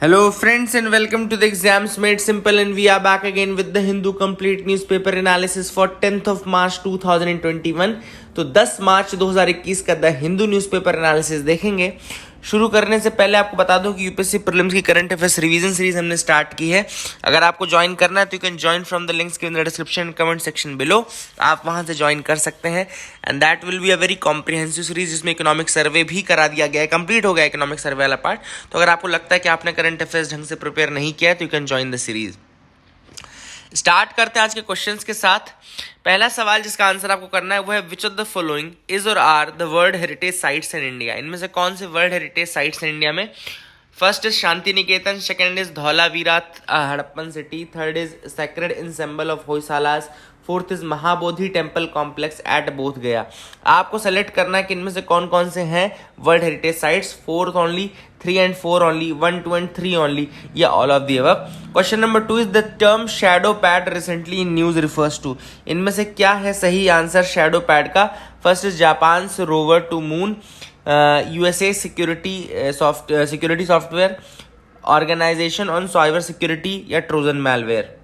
Hello friends and welcome to the Exams Made Simple, and we are back again with the Hindu complete newspaper analysis for 10th of March 2021। तो 10 मार्च 2021 का the Hindu newspaper analysis देखेंगे। शुरू करने से पहले आपको बता दूं कि यूपीएससी प्रीलिम्स की करंट अफेयर्स रिवीजन सीरीज हमने स्टार्ट की है। अगर आपको ज्वाइन करना है तो you can join from the links given in the description comment section below. आप वहां से ज्वाइन कर सकते हैं and that will be a very comprehensive series जिसमें इकोनॉमिक सर्वे भी करा दिया गया है, कंप्लीट हो गया इकोनॉमिक सर्वे वाला पार्ट। तो अगर आपको लगता है कि आपने करंट अफेयर्स ढंग से प्रिपेयर नहीं किया है तो you can join the series. Start करते हैं आज के क्वेश्चंस के साथ। पहला सवाल जिसका आंसर आपको करना है वो है which of the following is or are the world heritage sites in India. इनमें से कौन से वर्ल्ड हेरिटेज साइट्स हैं इंडिया में? First is Santiniketan, second is Dholavira Harappan city, third is sacred ensemble of Hoysalas, fourth is Mahabodhi temple complex at Bodh Gaya. आपको select करना है कि इनमें से कौन कौन से हैं world heritage sites. 4 only, 3 and 4 only, 1, 2 and 3 only, या all of the above। Question number 2 is the term shadow pad recently in news refers to. इनमें से क्या है सही आंसर शैडो पैड का? First is Japan rover to moon, USA security software, organisation on cyber security, या trojan malware.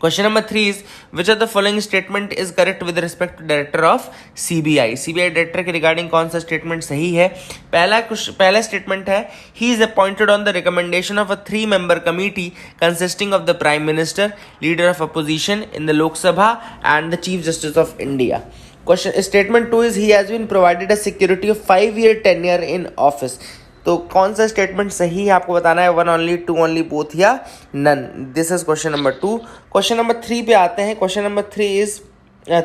Question number 3 is which of the following statement is correct with respect to director of CBI? CBI director के regarding कौन सा statement सही है? पहला statement है he is appointed on the recommendation of a 3-member committee consisting of the Prime Minister, Leader of Opposition in the Lok Sabha and the Chief Justice of India. Question statement 2 is he has been provided a security of 5-year tenure in office. तो कौन सा statement सही है आपको बताना है, 1 only, 2 only, both या none. This is question number 2। Question number 3 पे आते हैं। क्वेश्चन नंबर 3 इज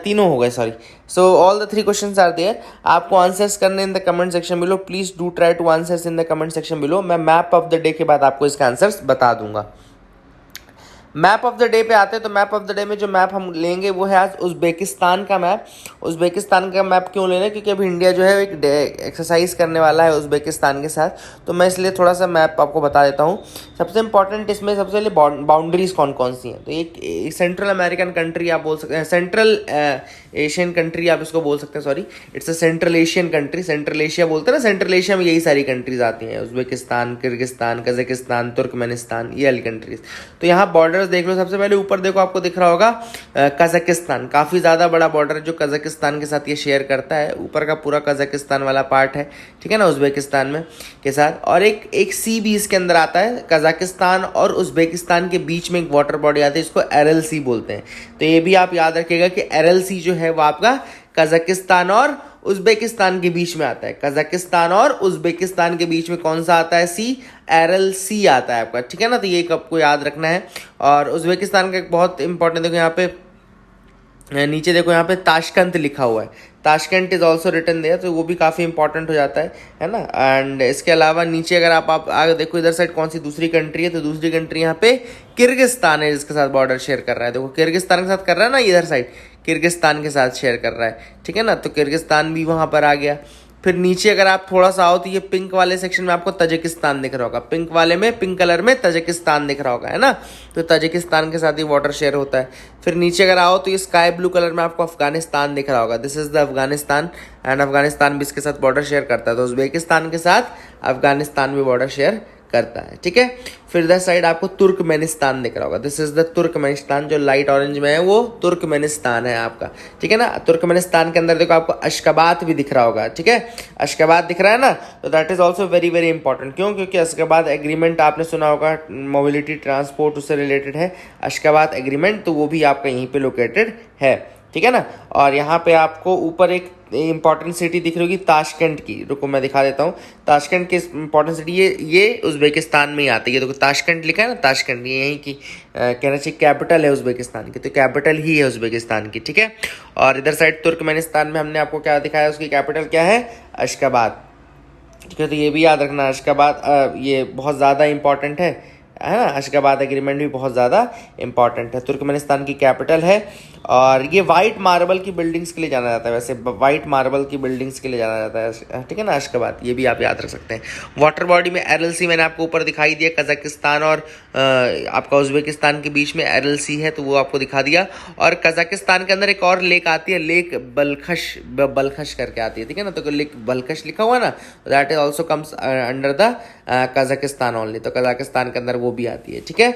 तीनों हो गए, sorry. So all the 3 questions are there. आपको आंसर्स करने in the comment section below. Please do try to answers in the comment section below. मैं map of the day के बाद आपको इसका आंसर्स बता दूंगा। मैप ऑफ द डे पे आते हैं तो मैप ऑफ द डे में जो मैप हम लेंगे वो है आज उज़्बेकिस्तान का मैप। उज़्बेकिस्तान का मैप क्यों ले रहे हैं? क्योंकि अभी इंडिया जो है एक एक्सरसाइज करने वाला है उज़्बेकिस्तान के साथ, तो मैं इसलिए थोड़ा सा मैप आपको बता देता हूँ। सबसे इंपॉर्टेंट इसमें सबसे पहले बाउंड्रीज कौन कौन सी हैं। तो एक सेंट्रल अमेरिकन कंट्री आप बोल सकते हैं, सेंट्रल एशियन कंट्री आप इसको बोल सकते हैं, sorry it's a central Asian country. Central Asia बोलते हैं ना, सेंट्रल एशिया में यही सारी कंट्रीज आती हैं, उज़्बेकिस्तान, किर्गिस्तान, कजाकिस्तान, तुर्कमेनिस्तान, ये वाली कंट्रीज। तो यहाँ बॉर्डर देख लो। सबसे पहले ऊपर देखो, आपको दिख रहा होगा कजाकिस्तान, काफी ज्यादा बड़ा बॉर्डर जो कजाकिस्तान के साथ ये शेयर करता है। ऊपर का पूरा कजाकिस्तान वाला पार्ट है, ठीक है ना, उज़्बेकिस्तान में के साथ। और एक सी भी इसके अंदर आता है। कजाकिस्तान और उज़्बेकिस्तान के बीच में एक वाटर बॉडी आती है, इसको एरल सी बोलते हैं। तो ये भी आप याद रखिएगा कि एरल सी जो है वो आपका कजाकिस्तान और उज़्बेकिस्तान के बीच में आता है। कजाकिस्तान और उज़्बेकिस्तान के बीच में कौन सा आता है? सी, एरल सी आता है आपका, ठीक है ना। तो ये आपको याद रखना है। और उज़्बेकिस्तान का एक बहुत इंपॉर्टेंट, देखो यहाँ पे नीचे देखो, यहाँ पे ताशकंद लिखा हुआ है। Tashkent is also written there, तो वो भी काफ़ी इंपॉर्टेंट हो जाता है ना। एंड इसके अलावा नीचे अगर आप आगे देखो इधर साइड कौन सी दूसरी कंट्री है, तो दूसरी कंट्री यहाँ पे किर्गिस्तान है जिसके साथ बॉर्डर शेयर कर रहा है। देखो किर्गिस्तान के साथ कर रहा है ना, इधर साइड किर्गिस्तान के साथ शेयर कर रहा है, ठीक है ना। तो किर्गिस्तान भी वहाँ पर आ गया। फिर नीचे अगर आप थोड़ा सा आओ तो ये पिंक वाले सेक्शन में आपको तजिकिस्तान दिख रहा होगा। पिंक वाले में, पिंक कलर में तजिकिस्तान दिख रहा होगा, है ना। तो तजिकिस्तान के साथ ही वाटर शेयर होता है। फिर नीचे अगर आओ तो ये स्काई ब्लू कलर में आपको अफगानिस्तान दिख रहा होगा। This is the Afghanistan, and Afghanistan भी इसके साथ बॉर्डर शेयर करता है। तो उज़्बेकिस्तान के साथ अफगानिस्तान भी बॉर्डर शेयर करता है, ठीक है। फिर इधर साइड आपको तुर्कमेनिस्तान दिख रहा होगा। दिस इज द तुर्कमेनिस्तान, जो लाइट ऑरेंज में है वो तुर्कमेनिस्तान है आपका, ठीक है ना। तुर्कमेनिस्तान के अंदर देखो आपको अशकाबाद भी दिख रहा होगा, ठीक है। अशकाबाद दिख रहा है ना, तो that is also very very important. क्यों? क्योंकि अशकाबाद एग्रीमेंट आपने सुना होगा, मोबिलिटी ट्रांसपोर्ट उससे रिलेटेड है अशकाबाद एग्रीमेंट, तो वो भी आपका यहीं पे लोकेटेड है, ठीक है ना। और यहाँ पे आपको ऊपर एक इंपॉर्टेंट सिटी दिख रही होगी ताशकंद की। रुको मैं दिखा देता हूँ ताशकंद की इंपॉर्टेंट सिटी। ये उज़्बेकिस्तान में ही आती है। देखो ताशकंद लिखा है ना, ताशकंद ये यहीं की कहना चाहिए कैपिटल है उज़्बेकिस्तान की, तो कैपिटल ही है उज़्बेकिस्तान की, ठीक है। और इधर साइड तुर्कमेनिस्तान में हमने आपको क्या दिखाया, उसकी कैपिटल क्या है? अशकाबाद, ठीक है। तो ये भी याद रखना, अशकाबाद ये बहुत ज़्यादा इंपॉर्टेंट है ना। अशकाबाद एग्रीमेंट भी बहुत ज़्यादा इंपॉर्टेंट है, तुर्कमेनिस्तान की कैपिटल है। और ये वाइट मार्बल की बिल्डिंग्स के लिए जाना जाता है, वैसे वाइट मार्बल की बिल्डिंग्स के लिए जाना जाता है, ठीक है ना, अशकाबाद। ये भी आप याद रख सकते हैं। वाटर बॉडी में एरल सी मैंने आपको ऊपर दिखाई दिया, कजाकिस्तान और आपका उज़्बेकिस्तान के बीच में एरल सी है, तो वो आपको दिखा दिया। और कजाकिस्तान के अंदर एक और लेक आती है, लेक बलखश करके आती है, ठीक है ना। तो लेक बलखश लिखा हुआ ना, that is also comes under the Kazakhstan only, तो कजाकिस्तान के अंदर वो भी आती है, ठीक है।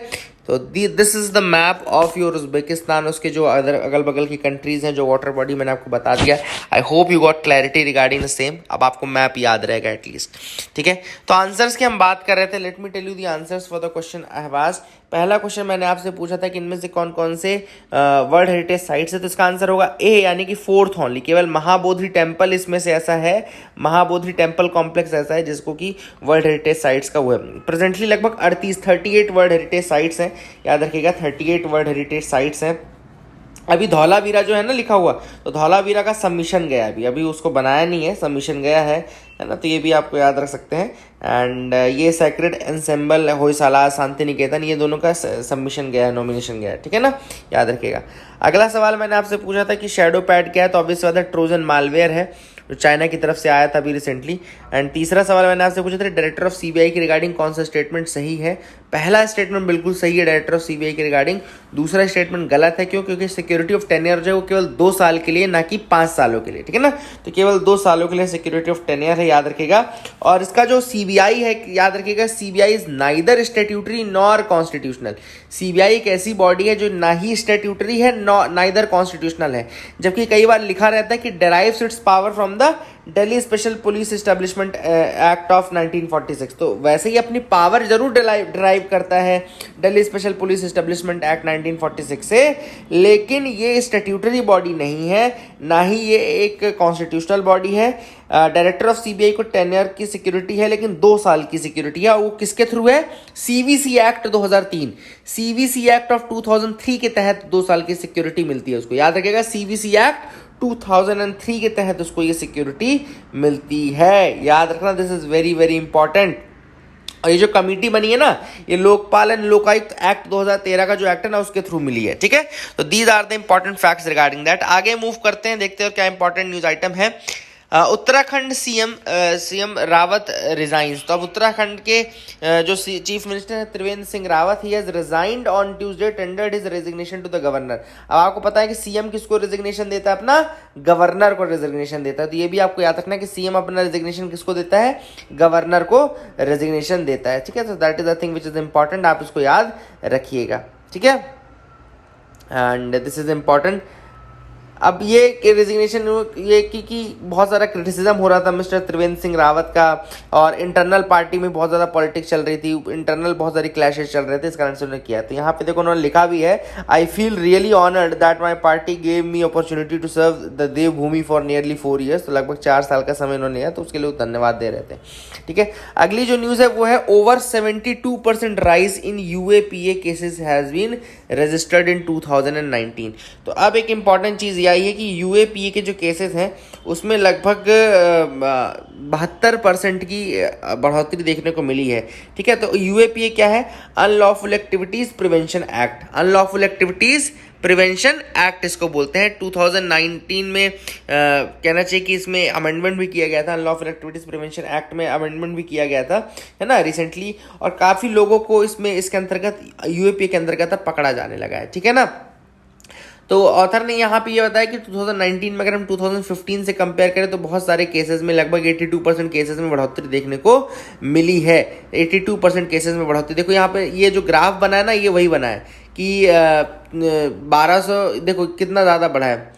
तो this is the map of your Uzbekistan. उसके जो अगल बगल की कंट्रीज हैं, जो वाटर बॉडी मैंने आपको बता दिया। आई hope you got clarity regarding the same. अब आपको मैप याद रहेगा एटलीस्ट, ठीक है। तो आंसर्स की हम बात कर रहे थे। Let me tell you the answers for the question I have asked. पहला क्वेश्चन मैंने आपसे पूछा था कि इनमें से कौन कौन से वर्ल्ड हेरिटेज साइट्स है, तो इसका आंसर होगा ए, यानी कि 4th ओनली। केवल महाबोधि टेम्पल इसमें से ऐसा है, महाबोधि टेम्पल कॉम्प्लेक्स ऐसा है जिसको कि वर्ल्ड हेरिटेज साइट्स का वो है। प्रेजेंटली लगभग 38 वर्ल्ड हेरिटेज साइट्स हैं, याद रखिएगा 38 वर्ल्ड हेरिटेज साइट्स हैं। अभी धौलावीरा जो है ना लिखा हुआ, तो धौलावीरा का सबमिशन गया अभी उसको बनाया नहीं है, सबमिशन गया है ना, तो ये भी आपको याद रख सकते हैं। एंड ये सेक्रेड एंसेम्बल होयसाला शांति निकेतन, ये दोनों का सबमिशन गया है, नॉमिनेशन गया है, ठीक है ना, याद रखिएगा। अगला सवाल मैंने आपसे पूछा था कि शैडो पैड क्या है, तो ऑब्वियस बात है ट्रोजन मालवेयर है जो चाइना की तरफ से आया था अभी रिसेंटली। एंड तीसरा सवाल मैंने आपसे पूछा था डायरेक्टर ऑफ सीबीआई के रिगार्डिंग कौन सा स्टेटमेंट सही है। पहला स्टेटमेंट बिल्कुल सही है डायरेक्टर ऑफ सीबीआई के रिगार्डिंग, दूसरा स्टेटमेंट गलत है। क्यों? क्योंकि सिक्योरिटी ऑफ टेन्योर जो है वो केवल 2 साल के लिए, ना कि 5 सालों के लिए, ठीक है ना, तो केवल 2 सालों के लिए सिक्योरिटी ऑफ टेन्योर है, याद रखिएगा। और इसका जो सीबीआई है, याद रखिएगा, CBI is neither statutory nor constitutional. CBI एक ऐसी बॉडी है जो ना ही स्टैट्यूटरी है, नाइदर कॉन्स्टिट्यूशनल है। जबकि कई बार लिखा रहता है कि डेराइव्स it's power from the Delhi special police establishment act of 1946, तो वैसे ही अपनी पावर जरूर डिराइव करता है Delhi special police establishment act 1946 से, लेकिन ये स्टैट्यूटरी बॉडी नहीं है, ना ही ये एक कॉन्स्टिट्यूशनल बॉडी है। डायरेक्टर ऑफ सीबीआई को टेन्योर की सिक्योरिटी है, लेकिन 2 साल की सिक्योरिटी है। वो किसके थ्रू है? CVC act 2003, CVC act of 2003 के तहत 2 साल की सिक्योरिटी मिलती है उसको, याद रखिएगा। सीवीसी एक्ट 2003 के तहत उसको ये सिक्योरिटी मिलती है, याद रखना, this is very very important. और ये जो कमेटी बनी है ना, ये लोकपाल एंड लोकायुक्त एक्ट 2013 का जो एक्ट है ना, उसके थ्रू मिली है, ठीक है। तो these are the important facts regarding that. आगे मूव करते हैं, देखते हैं क्या इंपॉर्टेंट न्यूज आइटम है। Uttarakhand CM Rawat resigns. तो अब उत्तराखंड के जो चीफ मिनिस्टर है Trivendra Singh Rawat, he has resigned on Tuesday, tendered his resignation to the governor. अब आपको पता है कि सीएम किसको रेजिग्नेशन देता है? अपना गवर्नर को रेजिग्नेशन देता है। तो ये भी आपको याद रखना है कि सीएम अपना रेजिग्नेशन किसको देता है? गवर्नर को रेजिग्नेशन देता है, ठीक है। तो that is the thing which is important, आप इसको याद रखिएगा, ठीक है। And this is important. अब ये रेजिग्नेशन ये कि बहुत सारा क्रिटिसिज्म हो रहा था मिस्टर त्रिवेंद्र सिंह रावत का, और इंटरनल पार्टी में बहुत ज़्यादा पॉलिटिक्स चल रही थी, इंटरनल बहुत सारी क्लैशेस चल रहे थे, इस कारण से उन्होंने किया। तो यहाँ पे देखो उन्होंने लिखा भी है, I feel really honoured that my party gave me opportunity to serve the Devbhoomi for nearly 4 years। तो लगभग 4 साल का समय उन्होंने लिया, तो उसके लिए वो धन्यवाद दे रहे थे, ठीक है। अगली जो न्यूज़ है वो है over 72% rise in UAPA cases has been registered in 2019। तो अब एक इंपॉर्टेंट चीज़ यही है कि यूएपीए के जो केसेस हैं उसमें लगभग 72% की बढ़ोतरी देखने को मिली है, ठीक है। तो यूएपीए क्या है? Unlawful activities prevention act, unlawful activities prevention act इसको बोलते हैं। 2019 में कहना चाहिए कि इसमें अमेंडमेंट भी किया गया था, अनलॉफुल एक्टिविटीज प्रिवेंशन एक्ट में अमेंडमेंट भी किया गया था, है ना, रिसेंटली। और काफ़ी लोगों को इसमें इसके अंतर्गत यूएपीए के अंतर्गत पकड़ा जाने लगा है, ठीक है ना। तो ऑथर ने यहाँ पे ये बताया कि 2019 में अगर हम 2015 से कंपेयर करें तो बहुत सारे केसेस में लगभग 82% केसेस में बढ़ोतरी देखने को मिली है। 82% केसेस में बढ़ोतरी। देखो यहाँ पे ये जो ग्राफ बना है ना, ये वही बना है कि 1200, देखो कितना ज़्यादा बढ़ा है।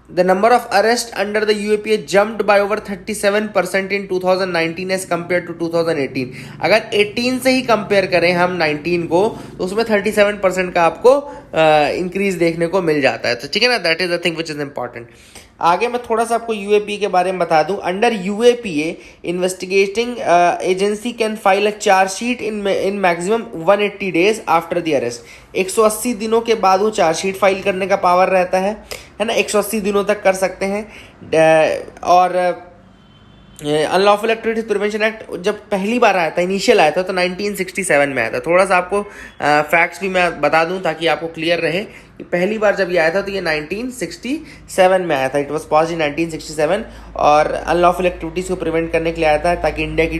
The number of arrests under the UAPA jumped by over 37% in 2019 as compared to 2018। अगर 18 से ही कंपेयर करें हम 19 को, तो उसमें 37% का आपको इंक्रीज देखने को मिल जाता है। तो ठीक है ना, that is the thing which is important. आगे मैं थोड़ा सा आपको यूएपीए के बारे में बता दूं। Under UAPA investigating agency can file a chargesheet in maximum 180 days after the arrest. 180 दिनों के बाद वो चार्जशीट फाइल करने का पावर रहता है ना, 180 दिनों तक कर सकते हैं। और अनलॉफुल एक्टिविटीज प्रिवेंशन एक्ट जब पहली बार आया था, इनिशियल आया था, तो 1967 में आया था। थोड़ा सा आपको फैक्ट्स भी मैं बता दूं ताकि आपको क्लियर रहे कि पहली बार जब ये आया था तो ये 1967 में आया था। इट वाज पास्ड इन 1967 और अनलॉफुल एक्टिविटीज़ को प्रिवेंट करने के लिए आया था ताकि इंडिया की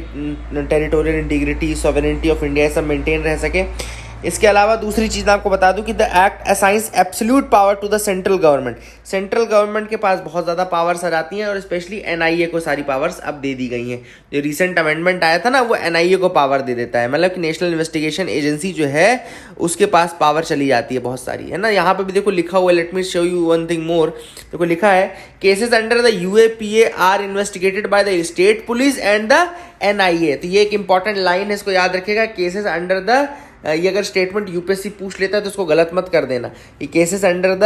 territorial integrity, sovereignty of India सब मेंटेन रह सके। इसके अलावा दूसरी चीज़ आपको बता दूं कि the act assigns absolute power to the central government. Central government के पास बहुत ज़्यादा पावर्स आ जाती हैं और स्पेशली एनआईए को सारी पावर्स अब दे दी गई हैं। जो रिसेंट अमेंडमेंट आया था ना, वो एनआईए को पावर दे देता है, मतलब कि नेशनल इन्वेस्टिगेशन एजेंसी जो है उसके पास पावर चली जाती है बहुत सारी, है ना। यहाँ पे भी देखो लिखा हुआ, let me show you one thing more. देखो लिखा है cases under the UAPA are investigated by the state police and the NIA. तो ये एक इंपॉर्टेंट लाइन है, इसको याद रखिएगा। केसेस अंडर द, ये अगर स्टेटमेंट यूपीएससी पूछ लेता है तो उसको गलत मत कर देना। ये cases under the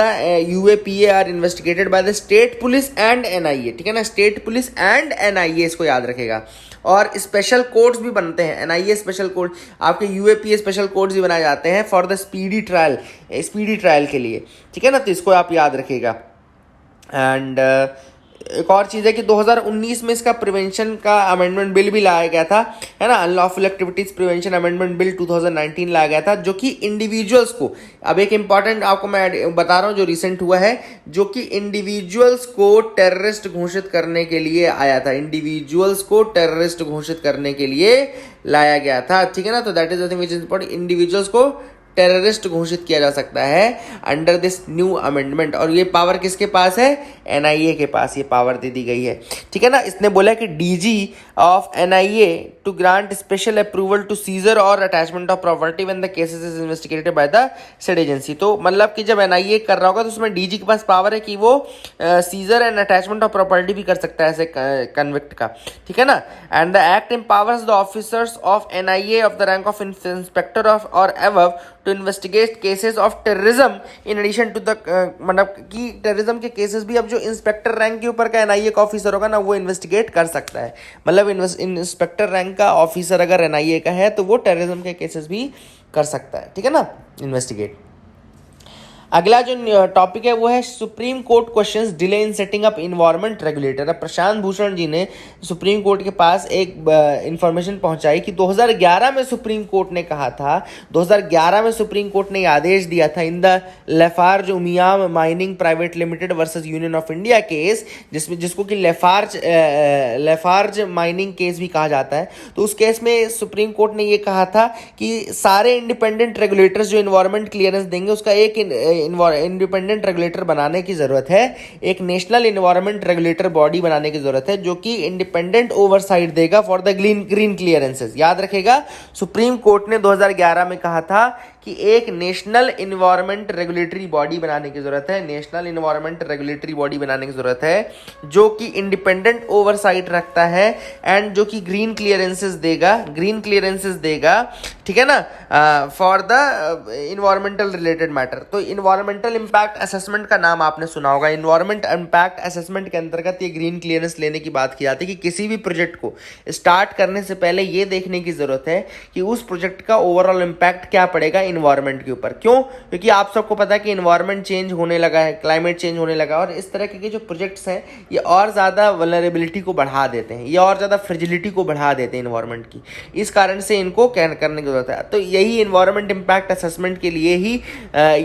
UAPA are investigated by the state police and NIA, ठीक है ना। स्टेट पुलिस एंड एनआईए, इसको याद रखेगा। और स्पेशल कोड्स भी बनते हैं, एनआईए स्पेशल कोड, आपके यूएपीए स्पेशल कोड्स भी बनाए जाते हैं फॉर द स्पीडी ट्रायल के लिए, ठीक है ना। तो इसको आप याद रखिएगा। एंड एक और चीज़ है कि 2019 में इसका प्रिवेंशन का अमेंडमेंट बिल भी लाया गया था, है ना। Unlawful activities prevention amendment bill 2019 लाया गया था, जो कि इंडिविजुअल्स को, अब एक इंपॉर्टेंट आपको मैं बता रहा हूँ जो रिसेंट हुआ है, जो कि इंडिविजुअल्स को टेररिस्ट घोषित करने के लिए आया था। इंडिविजुअल्स को टेररिस्ट घोषित करने के लिए लाया गया था, ठीक है ना। तो that is the thing which is important. Individuals को टेररिस्ट घोषित किया जा सकता है अंडर दिस न्यू अमेंडमेंट। और ये पावर किसके पास है? एनआईए के पास ये पावर दे दी गई है, ठीक है ना। इसने बोला कि DG of NIA to grant special approval to seizure और attachment of property when the cases is investigated by the said agency. तो मतलब कि जब एनआईए कर रहा होगा तो उसमें डीजी के पास पावर है कि वो seizure and attachment of property भी कर सकता है ऐसे कन्विक्ट का, ठीक है ना। And the act empowers the officers of NIA of the rank of inspector of or above to investigate cases of terrorism in addition to the, मतलब कि टेररिज्म के केसेस भी अब जो इंस्पेक्टर रैंक के ऊपर का एनआईए का ऑफिसर होगा ना, वो इन्वेस्टिगेट कर सकता है। मतलब इंस्पेक्टर रैंक का ऑफिसर अगर एनआईए का है तो वो टेररिज्म के केसेस भी कर सकता है, ठीक है ना, इन्वेस्टिगेट। अगला जो टॉपिक है वो है supreme court questions delay in setting up environment regulator. अब प्रशांत भूषण जी ने सुप्रीम कोर्ट के पास एक इंफॉर्मेशन पहुंचाई कि 2011 में सुप्रीम कोर्ट ने कहा था, 2011 में सुप्रीम कोर्ट ने आदेश दिया था in the Lafarge Umiam mining private limited versus Union of India case, जिसको कि लेफार्ज माइनिंग केस भी कहा जाता है। तो उस केस में सुप्रीम कोर्ट ने ये कहा था कि सारे इंडिपेंडेंट रेगुलेटर्स जो इन्वायरमेंट क्लियरेंस देंगे उसका एक इंडिपेंडेंट रेगुलेटर बनाने की जरूरत है, एक नेशनल इन्वायरमेंट रेगुलेटर बॉडी बनाने की जरूरत है जो कि इंडिपेंडेंट ओवरसाइट देगा फॉर द ग्रीन क्लियरेंसेस। याद रखेगा, सुप्रीम कोर्ट ने 2011 में कहा था कि एक नेशनल इन्वायरमेंट रेगुलेटरी बॉडी बनाने की जरूरत है, नेशनल इन्वायरमेंट रेगुलेटरी बॉडी बनाने की जरूरत है जो कि इंडिपेंडेंट ओवरसाइट रखता है एंड जो कि ग्रीन क्लियरेंसेस देगा, ठीक है ना, for the environmental related matter. तो इन्वायरमेंटल इम्पैक्ट असेसमेंट का नाम आपने सुना होगा। इन्वायरमेंट इम्पैक्ट असेसमेंट के अंतर्गत ये ग्रीन क्लियरेंस लेने की बात की जाती है कि किसी भी प्रोजेक्ट को स्टार्ट करने से पहले ये देखने की जरूरत है कि उस प्रोजेक्ट का ओवरऑल इम्पैक्ट क्या पड़ेगा इन्वायरमेंट के ऊपर। क्यों? क्योंकि आप सबको पता है कि इन्वायरमेंट चेंज होने लगा है, क्लाइमेट चेंज होने लगा, और इस तरह के जो प्रोजेक्ट्स हैं ये और ज़्यादा वल्नरेबिलिटी को बढ़ा देते हैं, ये और ज़्यादा फ्रेजिलिटी को बढ़ा देते हैं इन्वायरमेंट की। इस कारण से इनको करने की जरूरत है। तो यही इन्वायरमेंट इम्पैक्ट असेसमेंट के लिए ही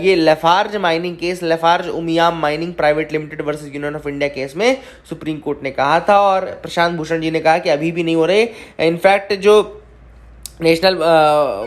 ये Lafarge mining case, Lafarge Umiam mining private limited versus Union of India case में सुप्रीम कोर्ट ने कहा था। और प्रशांत भूषण जी ने कहा कि अभी भी नहीं हो रहे। इनफैक्ट जो national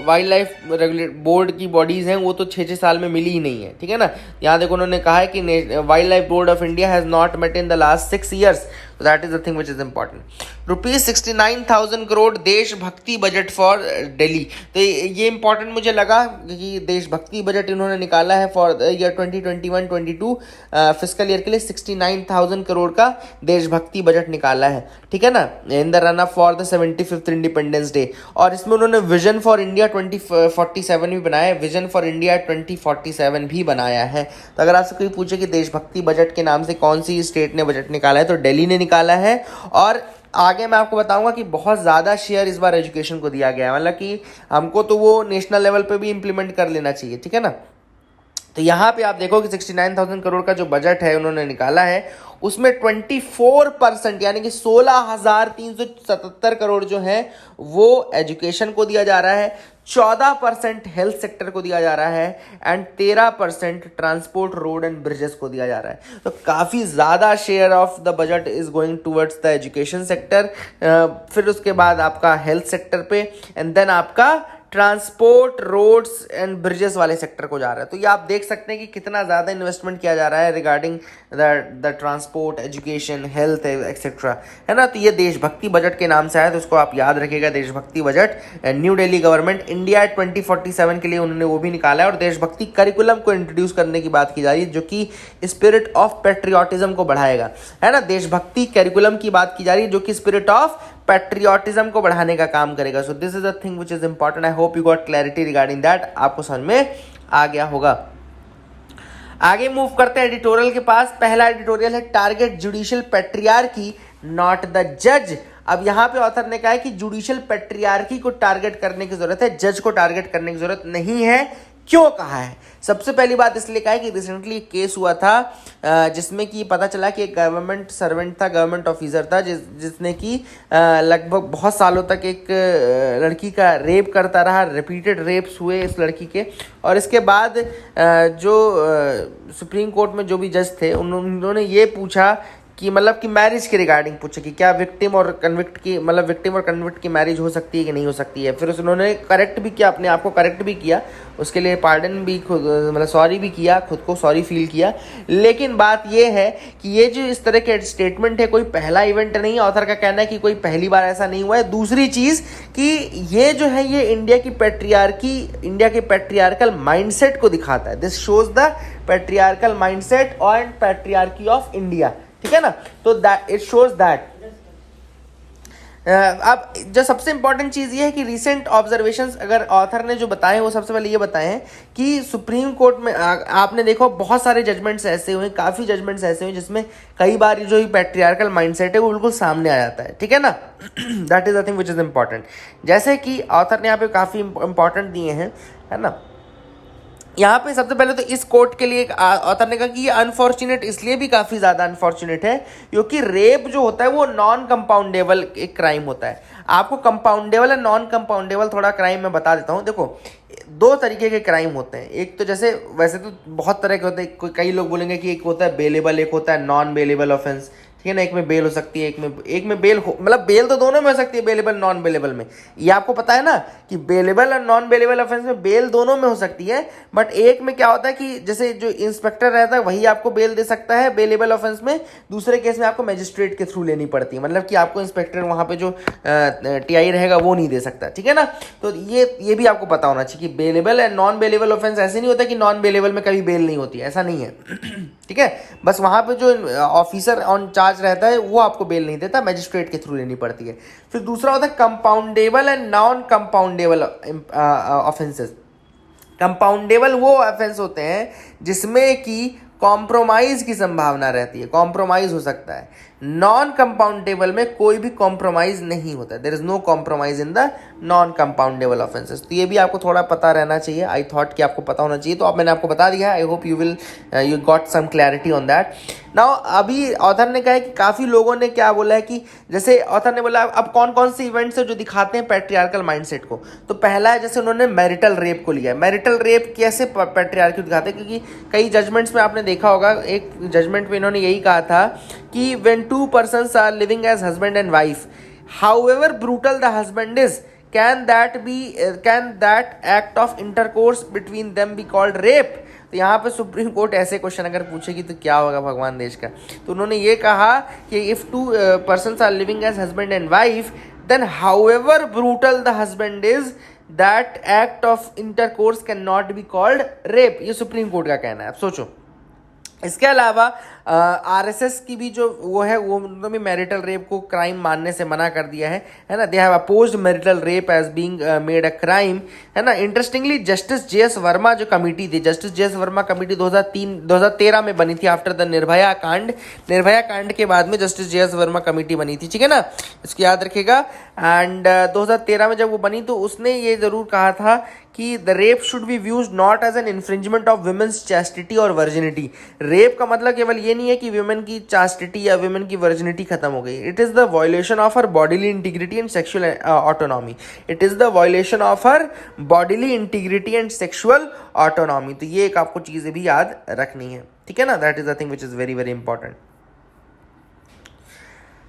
wild life regulate board की बॉडीज़ हैं वो तो 6-6 साल में मिली ही नहीं है, ठीक है ना। यहाँ देखो उन्होंने कहा है कि wildlife board of India has not met in the last 6 years। So that is the thing which is important। ₹69,000 crore देशभक्ति बजट फॉर दिल्ली। तो ये इंपॉर्टेंट मुझे लगा कि देशभक्ति बजट इन्होंने निकाला है फॉर ईयर 2021-22 फिस्कल ईयर के लिए। 69,000 करोड़ का देशभक्ति बजट निकाला है, ठीक है ना, in the run up for the 75th independence day. और इसमें उन्होंने विजन फॉर इंडिया 2047 भी बनाया है, विजन फॉर इंडिया 2047 भी बनाया है। तो अगर आपसे कोई पूछे कि देशभक्ति बजट के नाम से कौन सी स्टेट ने बजट निकाला है, तो दिल्ली ने निकाला है। और आगे मैं आपको बताऊंगा कि बहुत ज़्यादा शेयर इस बार एजुकेशन को दिया गया है, मतलब कि हमको तो वो नेशनल लेवल पे भी इंप्लीमेंट कर लेना चाहिए, ठीक है ना। तो यहाँ पे आप देखो कि 69,000 करोड़ का जो बजट है उन्होंने निकाला है, उसमें 24% यानी कि 16,377 करोड़ जो है वो एजुकेशन को दिया जा रहा है, 14% हेल्थ सेक्टर को दिया जा रहा है and 13% transport road and bridges को दिया जा रहा है। तो काफ़ी ज़्यादा share of the budget is going towards the education sector, फिर उसके बाद आपका हेल्थ सेक्टर पे एंड देन आपका ट्रांसपोर्ट, रोड्स एंड ब्रिजेस वाले सेक्टर को जा रहा है। तो ये आप देख सकते हैं कि कितना ज़्यादा इन्वेस्टमेंट किया जा रहा है regarding the transport, education, health etcetera, है ना। तो ये देशभक्ति बजट के नाम से आया, तो उसको आप याद रखिएगा, देशभक्ति budget. New Delhi government India 2047 के लिए उन्होंने वो भी निकाला है, और देशभक्ति करिकुलम को इंट्रोड्यूस करने की बात की जा रही है, जो कि स्पिरिट ऑफ पेट्रियाटिज्म को बढ़ाएगा, है ना। देशभक्ति करिकुलम की बात की जा रही है, जो कि स्पिरिट ऑफ पैट्रियोटिज्म को बढ़ाने का काम करेगा। So this is the thing which is important. I hope you got clarity regarding that, आपको समझ में आ गया होगा। आगे मूव करते हैं एडिटोरियल के पास। पहला एडिटोरियल है target judicial patriarchy not the जज। अब यहां पे ऑथर ने कहा है कि जुडिशियल पैट्रियार्की को टारगेट करने की जरूरत है, जज को टारगेट करने की जरूरत नहीं है। क्यों कहा है? सबसे पहली बात इसलिए कहा है कि रिसेंटली एक केस हुआ था जिसमें कि पता चला कि एक गवर्नमेंट सर्वेंट था, गवर्नमेंट ऑफिसर था, जिसने कि लगभग बहुत सालों तक एक लड़की का रेप करता रहा। रिपीटेड रेप्स हुए इस लड़की के, और इसके बाद जो सुप्रीम कोर्ट में जो भी जज थे उन्होंने ये पूछा कि मतलब कि मैरिज के रिगार्डिंग पूछे कि क्या विक्टिम और कन्विक्ट की, मतलब विक्टिम और कन्विक्ट की मैरिज हो सकती है कि नहीं हो सकती है। फिर उन्होंने करेक्ट भी किया, अपने आप को करेक्ट भी किया, उसके लिए पार्डन भी खुद, मतलब सॉरी भी किया, खुद को सॉरी फील किया। लेकिन बात यह है कि ये जो इस तरह के स्टेटमेंट है, कोई पहला इवेंट नहीं है। ऑथर का कहना है कि कोई पहली बार ऐसा नहीं हुआ है। दूसरी चीज़ कि ये जो है ये इंडिया की पैट्रियार्की, इंडिया के पैट्रियार्कल माइंडसेट को दिखाता है। This shows the patriarchal mindset and patriarchy of India, ठीक है ना। तो दैट इट शोज दैट। अब जो सबसे इंपॉर्टेंट चीज़ ये है कि रीसेंट ऑब्जर्वेशंस अगर ऑथर ने जो बताए वो सबसे पहले ये बताए हैं कि सुप्रीम कोर्ट में आपने देखो बहुत सारे जजमेंट्स ऐसे हुए, काफ़ी जजमेंट्स ऐसे हुए जिसमें कई बार जो ही पैट्रियार्कल माइंडसेट है वो बिल्कुल सामने आ जाता है, ठीक है ना। That is the thing which is important. जैसे कि ऑथर ने यहाँ पे काफ़ी इंपॉर्टेंट दिए हैं, है ना। यहाँ पे सबसे पहले तो इस कोर्ट के लिए ऑथर ने कहा कि ये अनफॉर्चुनेट इसलिए भी काफ़ी ज़्यादा अनफॉर्चुनेट है क्योंकि रेप जो होता है वो नॉन कंपाउंडेबल एक क्राइम होता है। आपको कंपाउंडेबल और नॉन कंपाउंडेबल थोड़ा क्राइम मैं बता देता हूँ। देखो, दो तरीके के क्राइम होते हैं। एक तो जैसे वैसे तो बहुत तरह के होते हैं, कई लोग बोलेंगे कि एक होता है बेलेबल, एक होता है नॉन बेलेबल ऑफेंस, ठीक है ना। एक में बेल हो सकती है, एक में बेल हो, मतलब बेल तो दोनों में हो सकती है, बेलेबल नॉन बेलेबल में। ये आपको पता है ना कि बेलेबल और नॉन बेलेबल ऑफेंस में बेल दोनों में हो सकती है। बट एक में क्या होता है कि जैसे जो इंस्पेक्टर रहता है वही आपको बेल दे सकता है बेलेबल ऑफेंस में। दूसरे केस में आपको मजिस्ट्रेट के थ्रू लेनी पड़ती है, मतलब कि आपको इंस्पेक्टर वहाँ पे जो टीआई रहेगा वो नहीं दे सकता, ठीक है ना। तो ये भी आपको पता होना चाहिए कि bailable and non bailable offence ऐसे नहीं होता कि नॉन बेलेबल में कभी बेल नहीं होती है, ऐसा नहीं है। ठीक है, बस वहाँ पे जो ऑफिसर ऑन चार्ज रहता है वो आपको बेल नहीं देता, मैजिस्ट्रेट के थ्रू लेनी पड़ती है। फिर दूसरा होता है compoundable and non compoundable offences. Compoundable वो ऑफेंस होते हैं जिसमें कि कॉम्प्रोमाइज की संभावना रहती है, कॉम्प्रोमाइज हो सकता है। नॉन कंपाउंडेबल में कोई भी कॉम्प्रोमाइज नहीं होता, there is no compromise in the non compoundable offences. तो ये भी आपको थोड़ा पता रहना चाहिए। आई थॉट कि आपको पता होना चाहिए, तो अब मैंने आपको बता दिया है। I hope you got some clarity on that. Now अभी ऑथर ने कहा है कि काफ़ी लोगों ने क्या बोला है कि जैसे ऑथर ने बोला अब कौन कौन से इवेंट्स है जो दिखाते हैं पैट्रियार्कल माइंडसेट को। तो पहला है जैसे उन्होंने मैरिटल रेप को लिया है। मैरिटल रेप कैसे पैट्रियार्की दिखाते हैं, क्योंकि कई जजमेंट्स में आपने देखा होगा, एक जजमेंट में इन्होंने यही कहा था कि when two persons are living as husband and wife, however brutal the husband is, can that act of intercourse between them be called rape. तो यहाँ पे सुप्रीम कोर्ट ऐसे क्वेश्चन अगर पूछेगी तो क्या होगा भगवान देश का। तो उन्होंने ये कहा कि if two persons are living as husband and wife, then however brutal the husband is, that act of intercourse can not be called rape. ये सुप्रीम कोर्ट का कहना है। अब सोचो, इसके अलावा आरएसएस की भी जो वो है वो भी मैरिटल रेप को क्राइम मानने से मना कर दिया है ना। They have opposed marital rape as being made a crime, है ना। इंटरेस्टिंगली जस्टिस जेएस वर्मा जो कमेटी थी, जस्टिस जेएस वर्मा कमेटी 2013 में बनी थी आफ्टर द निर्भया कांड के बाद में जस्टिस जेएस वर्मा कमेटी बनी थी, ठीक है ना, इसको याद रखिएगा। एंड 2013 में जब वो बनी तो उसने ये जरूर कहा था कि the rape should be views not as an infringement of women's chastity और वर्जिनिटी। रेप का मतलब केवल ये नहीं है कि वुमेन की चास्टिटी या वुमेन की वर्जिनिटी खत्म हो गई। It is the violation of her bodily integrity and sexual autonomy. It is the violation of her bodily integrity and sexual autonomy. तो ये एक आपको चीजें भी याद रखनी है, ठीक है ना। That is the thing which is very very important.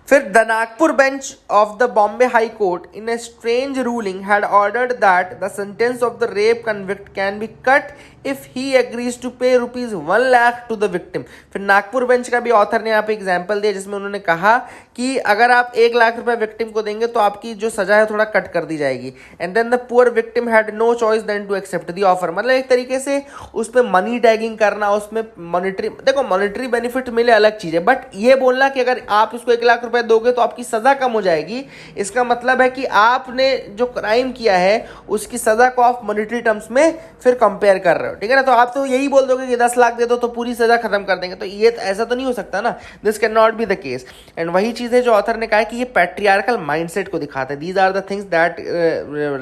फिर the Nagpur bench of the Bombay High Court in a strange ruling had ordered that the sentence of the rape convict can be cut if he agrees to pay ₹1,00,000 to the victim. फिर Nagpur bench का भी author ने यहाँ पे example दिया जिसमें उन्होंने कहा कि अगर आप ₹1,00,000 विक्टिम को देंगे तो आपकी जो सजा है थोड़ा कट कर दी जाएगी। And then the poor victim had no choice then to accept the offer. मतलब एक तरीके से उस पर मनी टैगिंग करना, उसमें मॉनिटरी, देखो मॉनिटरी बेनिफिट मिले अलग चीज है, बट ये बोलना कि अगर आप उसको ₹1,00,000 दोगे तो आपकी सजा कम हो जाएगी, इसका मतलब है कि आपने जो क्राइम किया है उसकी सजा को आप मॉनिटरी टर्म्स में फिर कंपेयर कर रहे हो, ठीक है ना। तो आप तो यही बोल दोगे कि 10 लाख दे दो तो पूरी सजा खत्म कर देंगे, तो ये ऐसा तो नहीं हो सकता ना, this can not be the case. And वही चीज है जो ऑथर ने कहा है कि ये पैट्रियार्कल माइंडसेट को दिखाता है। These are the things that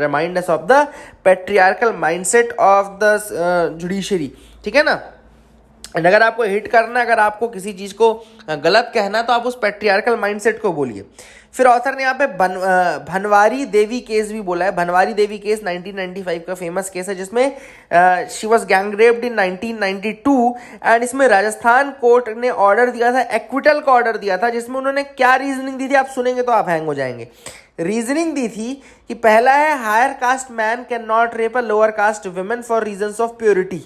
remind us of the patriarchal mindset of the judiciary, ठीक है ना। एंड अगर आपको हिट करना, अगर आपको किसी चीज को गलत कहना तो आप उस पैट्रियार्कल माइंडसेट को बोलिए। फिर ऑथर ने यहाँ पे भनवारी देवी केस भी बोला है। भनवारी देवी केस 1995 का फेमस केस है जिसमें शी वॉज गैंगरेप्ड इन 1992 एंड इसमें राजस्थान कोर्ट ने ऑर्डर दिया था, एक्विटल का ऑर्डर दिया था, जिसमें उन्होंने क्या रीजनिंग दी थी आप सुनेंगे तो आप हैंग हो जाएंगे। रीजनिंग दी थी कि पहला है higher caste man can not rape a lower caste women for reasons of purity.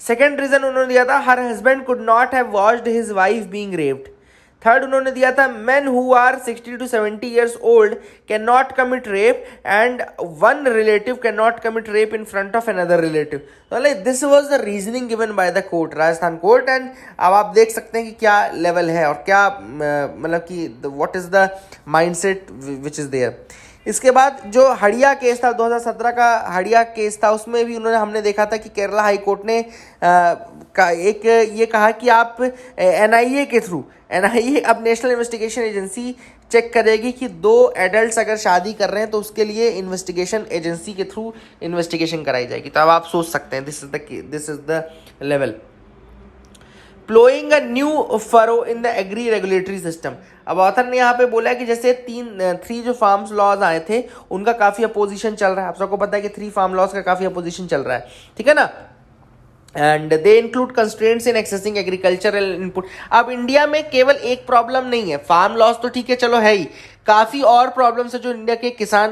Second reason उन्होंने दिया था her husband could not have watched his wife being raped. Third उन्होंने दिया था men who are 60 to 70 years old can not commit rape and one relative can not commit rape in front of another relative. This was the reasoning given by the court, Rajasthan court. And अब आप देख सकते हैं कि क्या level है और क्या मतलब कि what is the mindset which is there. इसके बाद जो हड़िया केस था 2017 का हड़िया केस था, उसमें भी हमने देखा था कि केरला हाई कोर्ट ने ये कहा कि आप एनआईए के थ्रू, एनआईए अब नेशनल इन्वेस्टिगेशन एजेंसी चेक करेगी कि दो एडल्ट्स अगर शादी कर रहे हैं तो उसके लिए इन्वेस्टिगेशन एजेंसी के थ्रू इन्वेस्टिगेशन कराई जाएगी। तो अब आप सोच सकते हैं this is the level. Ploughing a new furrow in the agri regulatory system. अब ऑथर ने यहाँ पे बोला है कि जैसे थ्री जो फार्म्स लॉज आए थे उनका काफी अपोजिशन चल रहा है। आप सबको पता है कि 3 फार्म लॉज का काफी अपोजिशन चल रहा है, ठीक है ना। And they include constraints in accessing agricultural input. अब इंडिया में केवल एक प्रॉब्लम नहीं है, फार्म लॉस तो ठीक है चलो है ही, काफ़ी और प्रॉब्लम्स है जो इंडिया के किसान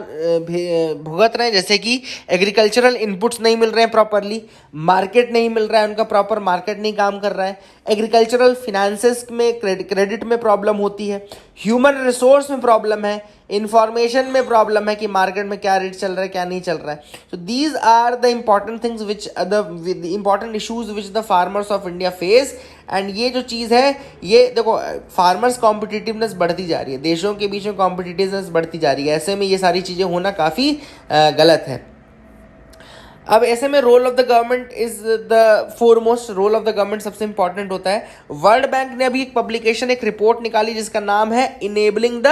भुगत रहे हैं, जैसे कि एग्रीकल्चरल इनपुट्स नहीं मिल रहे हैं प्रॉपरली, मार्केट नहीं मिल रहा है, उनका प्रॉपर मार्केट नहीं काम कर रहा है, एग्रीकल्चरल फिनेंसेस में क्रेडिट में प्रॉब्लम होती है, ह्यूमन रिसोर्स में प्रॉब्लम है, इंफॉर्मेशन में प्रॉब्लम है कि मार्केट में क्या रेट चल रहा है क्या नहीं चल रहा है। So these are the important things which the important issues which the farmers of India face. And ये जो चीज़ है, ये देखो फार्मर्स कॉम्पिटिटिवनेस बढ़ती जा रही है, देशों के बीच में कॉम्पिटिटिवनेस बढ़ती जा रही है, ऐसे में ये सारी चीज़ें होना काफ़ी गलत है। अब ऐसे में role of the government is the foremost, role of the government सबसे इंपॉर्टेंट होता है। वर्ल्ड बैंक ने अभी एक पब्लिकेशन, एक रिपोर्ट निकाली जिसका नाम है enabling the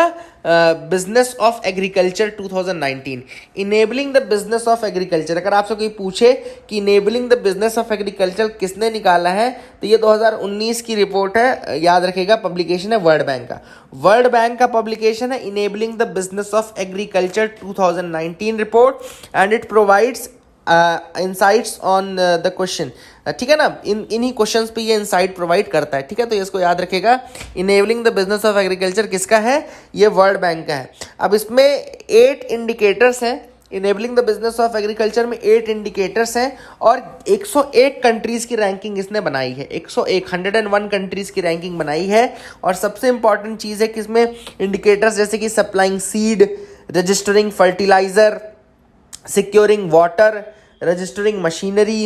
business of agriculture 2019। Enabling the business of agriculture, अगर आपसे कोई पूछे कि enabling the business of agriculture किसने निकाला है तो ये 2019 की रिपोर्ट है, याद रखिएगा, पब्लिकेशन है वर्ल्ड बैंक का। वर्ल्ड बैंक का पब्लिकेशन है enabling the business of agriculture 2019 report and it provides insights on the question, ठीक है ना। इन्हीं क्वेश्चंस पे ये इंसाइट प्रोवाइड करता है, ठीक है। तो इसको याद रखेगा, enabling the business of agriculture किसका है, ये वर्ल्ड बैंक का है। अब इसमें 8 इंडिकेटर्स हैं, enabling the business of agriculture में 8 इंडिकेटर्स हैं और 101 कंट्रीज की रैंकिंग इसने बनाई है, 101 कंट्रीज की रैंकिंग बनाई है। और सबसे इंपॉर्टेंट चीज़ है कि इसमें इंडिकेटर्स जैसे कि supplying seed, registering fertiliser, securing water, registering machinery,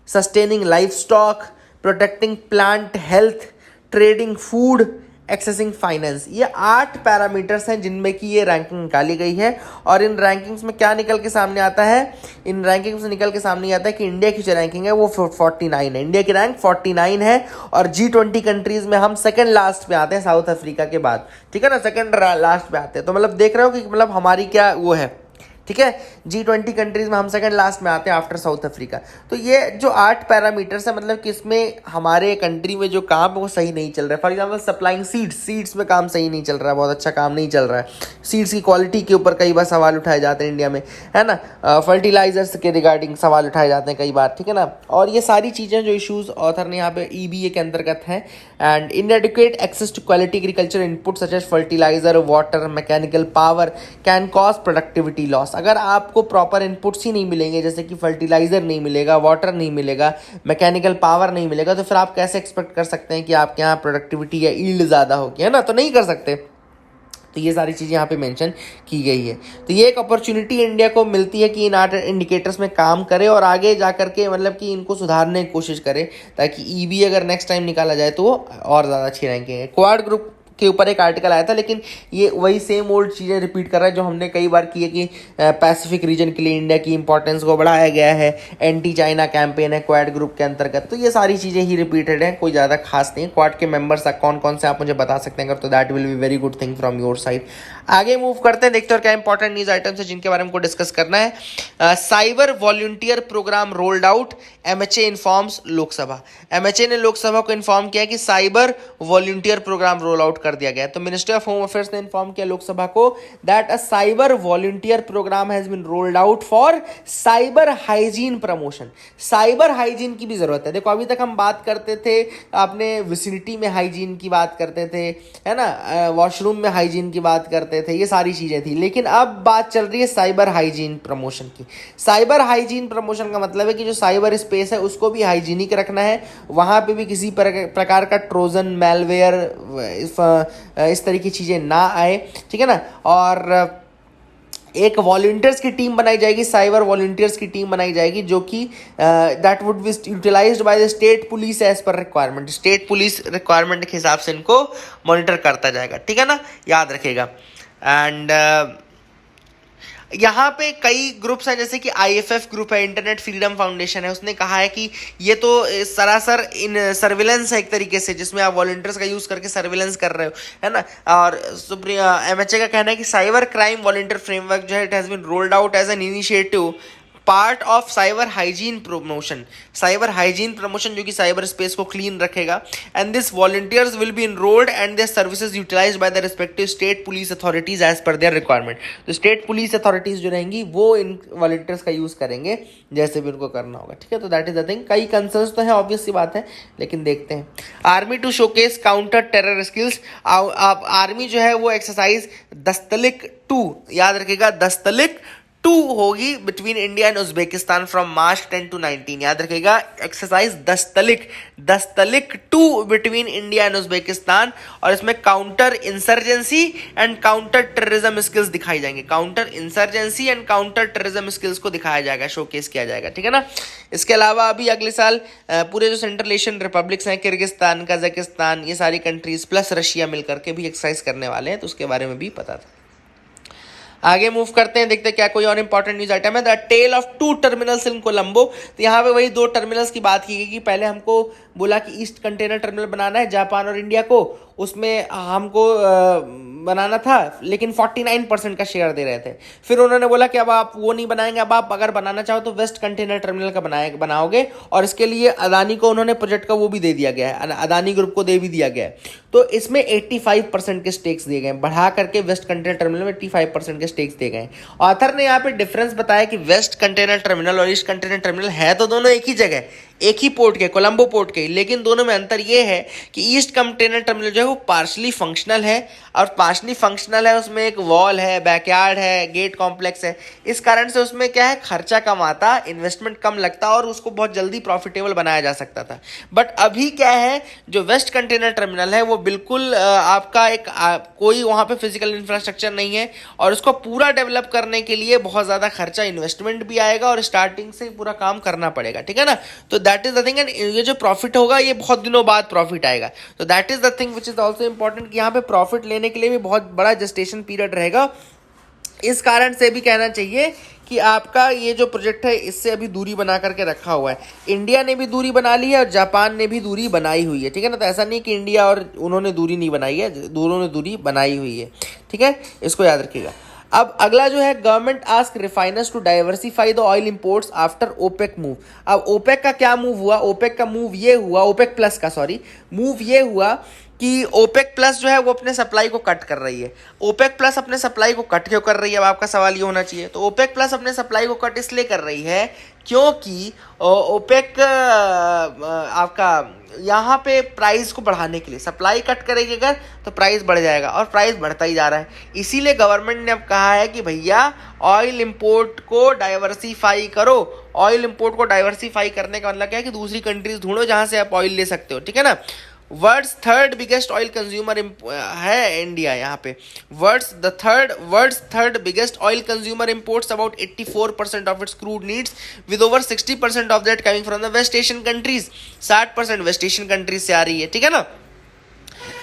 sustaining livestock, protecting plant health, trading food, accessing finance, ये 8 पैरामीटर्स हैं जिनमें की ये रैंकिंग निकाली गई है। और इन रैंकिंग्स में क्या निकल के सामने आता है, इन रैंकिंग्स में निकल के सामने आता है कि इंडिया की जो रैंकिंग है वो 49 है, इंडिया की रैंक 49 है। और G20 कंट्रीज में हम सेकंड लास्ट पे आते हैं साउथ अफ्रीका के बाद, ठीक है ना, सेकंड लास्ट पे आते हैं। तो मतलब देख रहे हो कि मतलब हमारी क्या वो है, ठीक है। G20 कंट्रीज में हम सेकंड लास्ट में आते हैं आफ्टर साउथ अफ्रीका। तो ये जो 8 पैरामीटर्स है, मतलब कि इसमें हमारे कंट्री में जो काम है वो सही नहीं चल रहा है। फॉर एग्जांपल सप्लाइंग सीड्स में काम सही नहीं चल रहा है, बहुत अच्छा काम नहीं चल रहा है। सीड्स की क्वालिटी के ऊपर कई बार सवाल उठाए जाते हैं इंडिया में, है ना। फर्टिलाइजर्स के रिगार्डिंग सवाल उठाए जाते हैं कई बार, ठीक है ना। और ये सारी चीज़ें जो इशूज़ ऑथर ने यहाँ पे EBA के अंतर्गत हैं। And inadequate access to quality agriculture input such as fertiliser, water, mechanical power can cause productivity loss. अगर आपको प्रॉपर इनपुट्स ही नहीं मिलेंगे, जैसे कि फर्टिलाइजर नहीं मिलेगा, वाटर नहीं मिलेगा, मैकेनिकल पावर नहीं मिलेगा, तो फिर आप कैसे एक्सपेक्ट कर सकते हैं कि आपके यहाँ प्रोडक्टिविटी या ईल्ड ज़्यादा होगी, है ना। तो नहीं कर सकते। तो ये सारी चीज़ें यहाँ पे मेंशन की गई है। तो ये एक अपॉर्चुनिटी इंडिया को मिलती है कि इन 8 इंडिकेटर्स में काम करे और आगे जा करके मतलब कि इनको सुधारने की कोशिश करे, ताकि EBA अगर नेक्स्ट टाइम निकाला जाए तो वो और ज़्यादा अच्छी रैंकिंग है। क्वाड ग्रुप के ऊपर एक आर्टिकल आया था, लेकिन ये वही सेम ओल्ड चीज़ें रिपीट कर रहा है जो हमने कई बार की है कि पैसिफिक रीजन के लिए इंडिया की इंपॉर्टेंस को बढ़ाया गया है, एंटी चाइना कैंपेन है क्वाड ग्रुप के अंतर्गत। तो ये सारी चीज़ें ही रिपीटेड हैं, कोई ज़्यादा खास नहीं। क्वाड के मेंबर्स कौन कौन से आप मुझे बता सकते हैं अगर, तो that will be very good thing from your side. आगे मूव करते हैं, देखते हैं क्या इंपॉर्टेंट न्यूज़ आइटम्स है जिनके बारे में हमको डिस्कस करना है। Cyber volunteer programme rolled out, MHA informs Lok Sabha. MHA ने लोकसभा को इन्फॉर्म किया कि cyber volunteer programme roll out कर दिया गया। तो मिनिस्ट्री ऑफ होम अफेयर्स ने इन्फॉर्म किया लोकसभा को that a cyber volunteer programme has been rolled out for cyber hygiene promotion. Cyber hygiene की भी जरूरत है। देखो, अभी तक हम बात करते थे अपने विसिनिटी में हाइजीन की बात करते थे, है ना, वॉशरूम में हाइजीन की बात करते थे, ये सारी चीजें थी। लेकिन अब बात चल रही है साइबर हाइजीन प्रमोशन की। साइबर हाइजीन प्रमोशन का मतलब है कि जो साइबर स्पेस है उसको भी हाइजीनिक रखना है, वहां पे भी किसी प्रकार का ट्रोजन, मैलवेयर, इस तरह की चीजें ना आए, ठीक है ना। और एक वॉलंटियर्स की टीम बनाई जाएगी, साइबर वॉलंटियर्स की टीम बनाई जाएगी, जो कि that would be utilised by the state police as per requirement. State police requirement के हिसाब से इनको मॉनिटर करता जाएगा, ठीक है ना, याद रखिएगा। एंड यहाँ पे कई ग्रुप्स हैं, जैसे कि IFF ग्रुप है, इंटरनेट फ्रीडम फाउंडेशन है, उसने कहा है कि ये तो सरासर इन सर्विलेंस है एक तरीके से, जिसमें आप वॉलंटियर्स का यूज़ करके सर्विलेंस कर रहे हो, है ना। और MHA का कहना है कि साइबर क्राइम वॉलंटियर फ्रेमवर्क जो है it has been rolled out as an initiative part of cyber hygiene promotion. Cyber hygiene promotion जो कि साइबर स्पेस को क्लीन रखेगा। And this volunteers will be enrolled and their services utilised by the respective state police authorities as per their requirement. तो state police authorities जो रहेंगी वो इन volunteers का use करेंगे जैसे भी उनको करना होगा, ठीक है। तो दैट इज द थिंग। कई कंसर्न्स तो है, ऑब्वियस सी बात है, लेकिन देखते हैं। Army to showcase counter terror skills. Army जो है वो एक्सरसाइज दस्तलिक 2, याद रखिएगा, दस्तलिक 2 होगी between India and Uzbekistan from March 10 to 19। याद रखिएगा, exercise Dustlik 2 between India and Uzbekistan. और इसमें counter insurgency and counter terrorism skills दिखाई जाएंगे। Counter insurgency and counter terrorism skills को दिखाया जाएगा, शोकेस किया जाएगा, ठीक है ना। इसके अलावा अभी अगले साल पूरे जो सेंट्रल एशियन रिपब्लिक्स हैं, किर्गिस्तान, कजाकिस्तान, ये सारी कंट्रीज प्लस रशिया मिलकर के भी एक्सरसाइज करने वाले हैं, तो उसके बारे में भी पता था। आगे मूव करते हैं, देखते हैं क्या कोई और इंपॉर्टेंट न्यूज आइटम है। द टेल ऑफ 2 टर्मिनल्स इन कोलंबो। तो यहाँ पे वही 2 टर्मिनल्स की बात की गई कि पहले हमको बोला कि ईस्ट कंटेनर टर्मिनल बनाना है जापान और इंडिया को, उसमें हमको बनाना था, लेकिन 49% का शेयर दे रहे थे। फिर उन्होंने बोला कि अब आप वो नहीं बनाएंगे, अब आप अगर बनाना चाहो तो वेस्ट कंटेनर टर्मिनल का बनाओगे, और इसके लिए अदानी को उन्होंने प्रोजेक्ट का वो भी दे दिया गया है, अदानी ग्रुप को दे भी दिया गया है। तो इसमें 85% के स्टेक्स दिए गए, बढ़ा करके वेस्ट कंटेनर टर्मिनल में 85% के स्टेक्स दिए गए। ऑथर ने यहाँ पे डिफरेंस बताया कि वेस्ट कंटेनर टर्मिनल और ईस्ट कंटेनर टर्मिनल है तो दोनों एक ही जगह, एक ही पोर्ट के, कोलंबो पोर्ट के, लेकिन दोनों में अंतर ये है कि ईस्ट कंटेनर टर्मिनल जो है वो पार्शली फंक्शनल है, और पार्शली फंक्शनल है उसमें एक वॉल है, बैकयार्ड है, गेट कॉम्प्लेक्स है। इस कारण से उसमें क्या है, खर्चा कम आता, इन्वेस्टमेंट कम लगता और उसको बहुत जल्दी प्रॉफिटेबल बनाया जा सकता था। बट अभी क्या है, जो वेस्ट कंटेनर टर्मिनल है वो बिल्कुल आपका एक कोई वहाँ पे फिजिकल इंफ्रास्ट्रक्चर नहीं है, और उसको पूरा डेवलप करने के लिए बहुत ज़्यादा खर्चा, इन्वेस्टमेंट भी आएगा और स्टार्टिंग से पूरा काम करना पड़ेगा, ठीक है ना। तो that is the thing, and ये जो प्रॉफिट होगा ये बहुत दिनों बाद प्रॉफिट आएगा। तो that is the thing which is also important कि यहाँ पे प्रॉफिट लेने के लिए भी बहुत बड़ा जेस्टेशन पीरियड रहेगा। इस कारण से भी कहना चाहिए कि आपका ये जो प्रोजेक्ट है इससे अभी दूरी बना करके रखा हुआ है। इंडिया ने भी दूरी बना ली है और जापान ने भी दूरी बनाई हुई है, ठीक है ना। तो ऐसा नहीं कि इंडिया और उन्होंने दूरी नहीं बनाई है, दोनों ने दूरी बनाई हुई है, ठीक है, इसको याद रखिएगा। अब अगला जो है, government ask refiners to diversify the oil imports after OPEC move. अब ओपेक का क्या मूव हुआ, ओपेक का मूव ये हुआ, ओपेक प्लस का सॉरी मूव ये हुआ कि ओपेक प्लस जो है वो अपने सप्लाई को कट कर रही है। ओपेक प्लस अपने सप्लाई को कट क्यों कर रही है, अब आपका सवाल ये होना चाहिए। तो ओपेक प्लस अपने सप्लाई को कट इसलिए कर रही है क्योंकि ओपेक आपका यहाँ पे प्राइस को बढ़ाने के लिए सप्लाई कट करेगी अगर, तो प्राइस बढ़ जाएगा और प्राइस बढ़ता ही जा रहा है। इसीलिए गवर्नमेंट ने अब कहा है कि भैया ऑयल इंपोर्ट को डाइवर्सिफाई करो। ऑयल इंपोर्ट को डाइवर्सिफाई करने का मतलब क्या है कि दूसरी कंट्रीज ढूंढो जहां से आप ऑयल ले सकते हो, ठीक है ना। World's third biggest oil consumer है इंडिया यहाँ पे। World's third biggest oil consumer imports about 84% of its crude needs, with over 60% of that coming from the West Asian countries. 60% West Asian countries से आ रही है, ठीक है ना।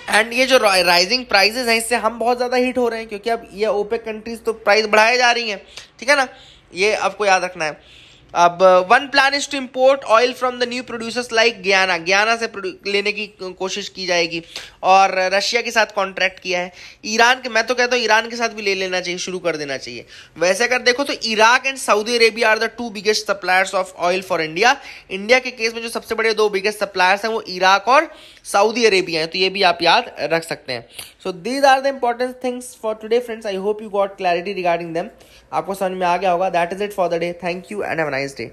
एंड ये जो राइजिंग प्राइसेस हैं इससे हम बहुत ज़्यादा हिट हो रहे हैं, क्योंकि अब ये ओपेक कंट्रीज तो प्राइस बढ़ाए जा रही हैं, ठीक है ना। ये आपको याद रखना है। अब one plan is to import oil from the new producers like Guyana से लेने की कोशिश की जाएगी, और रशिया के साथ कॉन्ट्रैक्ट किया है। ईरान के, मैं तो कहता हूँ ईरान के साथ भी ले लेना चाहिए, शुरू कर देना चाहिए। वैसे अगर देखो तो Iraq and Saudi Arabia are the two biggest suppliers of oil for India. India के केस में जो सबसे बड़े दो बिगेस्ट सप्लायर्स हैं वो इराक और सऊदी अरेबिया हैं, तो ये भी आप याद रख सकते हैं। So these are the important things for today friends. I hope you got clarity regarding them. आपको समझ में आ गया होगा। That is it for the day. Thank you and have a nice day.